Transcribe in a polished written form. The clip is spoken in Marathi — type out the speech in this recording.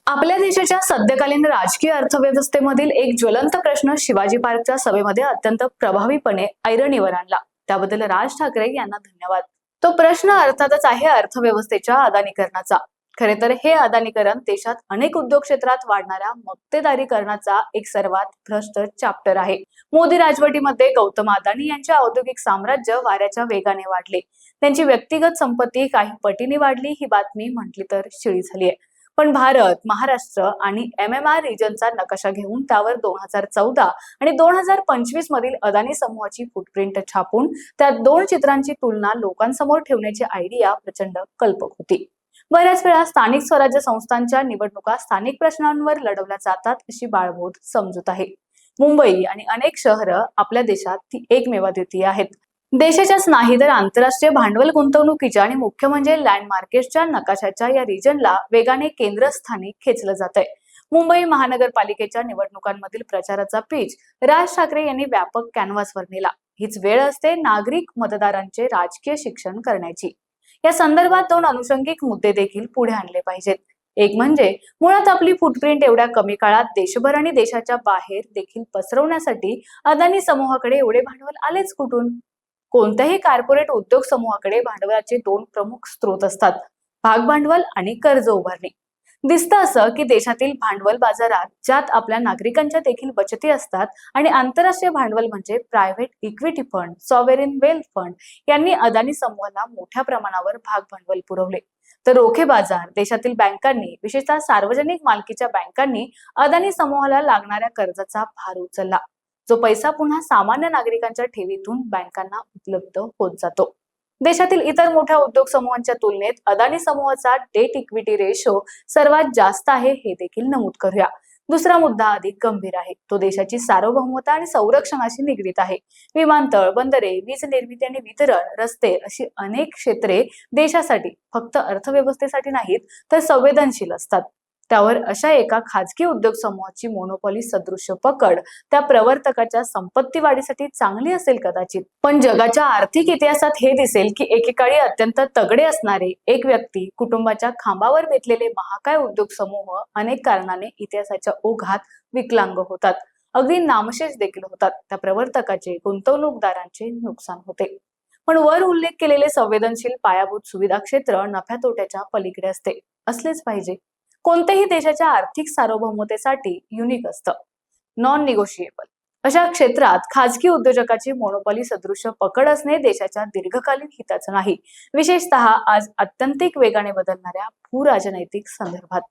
आपल्या देशाच्या सद्यकालीन राजकीय अर्थव्यवस्थेमधील एक ज्वलंत प्रश्न शिवाजी पार्कच्या सभेमध्ये अत्यंत प्रभावीपणे ऐरणीवर आणला. त्याबद्दल राज ठाकरे यांना धन्यवाद. तो प्रश्न अर्थातच आहे अर्थव्यवस्थेच्या अदानीकरणाचा. खरे तर हे अदानीकरण देशात अनेक उद्योग क्षेत्रात वाढणाऱ्या मक्तेदारीकरणाचा एक सर्वात भ्रष्ट चॅप्टर आहे. मोदी राजवटीमध्ये गौतम अदानी यांचे औद्योगिक साम्राज्य वाऱ्याच्या वेगाने वाढले. त्यांची व्यक्तिगत संपत्ती काही पटीने वाढली ही बातमी म्हटली तर शिळी झाली आहे. पण भारत, महाराष्ट्र आणि MMR रिजनचा नकाशा घेऊन त्यावर 2014 आणि 2025 मधील अदानी समूहाची फुटप्रिंट छापून त्या दोन चित्रांची तुलना लोकांसमोर ठेवण्याची आयडिया प्रचंड कल्पक होती. बऱ्याच वेळा स्थानिक स्वराज्य संस्थांच्या निवडणुका स्थानिक प्रश्नांवर लढवल्या जातात अशी बाळबोध समजूत आहे. मुंबई आणि अनेक शहरं आपल्या देशात ती एकमेवाद्वितीय आहेत. देशाच्याच नाही तर आंतरराष्ट्रीय भांडवल गुंतवणुकीच्या आणि मुख्य म्हणजे लँड मार्केटच्या नकाशाच्या या रिजनला वेगाने केंद्रस्थानी खेचलं जात आहे. मुंबई महानगरपालिकेच्या निवडणुकांमधील प्रचाराचा पीच राज ठाकरे यांनी व्यापक कॅनव्हासवर नेला. हीच वेळ असते नागरिक मतदारांचे राजकीय शिक्षण करण्याची. या संदर्भात दोन अनुषंगिक मुद्दे देखील पुढे आणले पाहिजेत. एक म्हणजे मुळात आपली फुटप्रिंट एवढ्या कमी काळात देशभर आणि देशाच्या बाहेर देखील पसरवण्यासाठी अदानी समूहाकडे एवढे भांडवल आलेच कुठून? कोणत्याही कॉर्पोरेट उद्योग समूहाकडे भांडवलाचे दोन प्रमुख स्रोत असतात, भाग भांडवल आणि कर्ज उभारणी. दिसतं असं की देशातील भांडवल बाजारात ज्यात आपल्या नागरिकांच्या देखील बचती असतात आणि आंतरराष्ट्रीय भांडवल म्हणजे private equity fund, sovereign wealth fund यांनी अदानी समूहाला मोठ्या प्रमाणावर भाग भांडवल पुरवले. तर रोखे बाजार देशातील बँकांनी, विशेषतः सार्वजनिक मालकीच्या बँकांनी अदानी समूहाला लागणाऱ्या कर्जाचा भार उचलला, जो पैसा पुन्हा सामान्य नागरिकांच्या ठेवीतून बँकांना उपलब्ध होत जातो. देशातील इतर मोठ्या उद्योग समूहांच्या तुलनेत अदानी समूहाचा डेट इक्विटी रेशो सर्वात जास्त आहे हे देखील नमूद करूया. दुसरा मुद्दा अधिक गंभीर आहे. तो देशाची सार्वभौमता आणि संरक्षणाशी निगडीत आहे. विमानतळ, बंदरे, वीज निर्मिती आणि वितरण, रस्ते अशी अनेक क्षेत्रे देशासाठी फक्त अर्थव्यवस्थेसाठी नाहीत तर संवेदनशील असतात. त्यावर अशा एका खाजगी उद्योग समूहाची मोनोपॉली सदृश्य पकड त्या प्रवर्तकाच्या संपत्ती वाढीसाठी चांगली असेल कदाचित, पण जगाच्या आर्थिक इतिहासात हे दिसेल की एकेकाळी अत्यंत तगडे असणारे एक व्यक्ती, कुटुंबाच्या खांबावर बेतलेले महाकाय उद्योग समूह अनेक कारणाने इतिहासाच्या ओघात विकलांग होतात, अगदी नामशेष देखील होतात. त्या प्रवर्तकाचे, गुंतवणूकदारांचे नुकसान होते. पण वर उल्लेख केलेले संवेदनशील पायाभूत सुविधा क्षेत्र नफ्या तोट्याच्या पलीकडे असते, असलेच पाहिजे. कोणत्याही देशाच्या आर्थिक सार्वभौमतेसाठी युनिक असतं, नॉन निगोशिएबल. अशा क्षेत्रात खाजगी उद्योजकाची मोनोपॉली सदृश्य पकड असणे देशाच्या दीर्घकालीन हिताचं नाही, विशेषतः आज अत्यंतिक वेगाने बदलणाऱ्या भूराजनैतिक संदर्भात.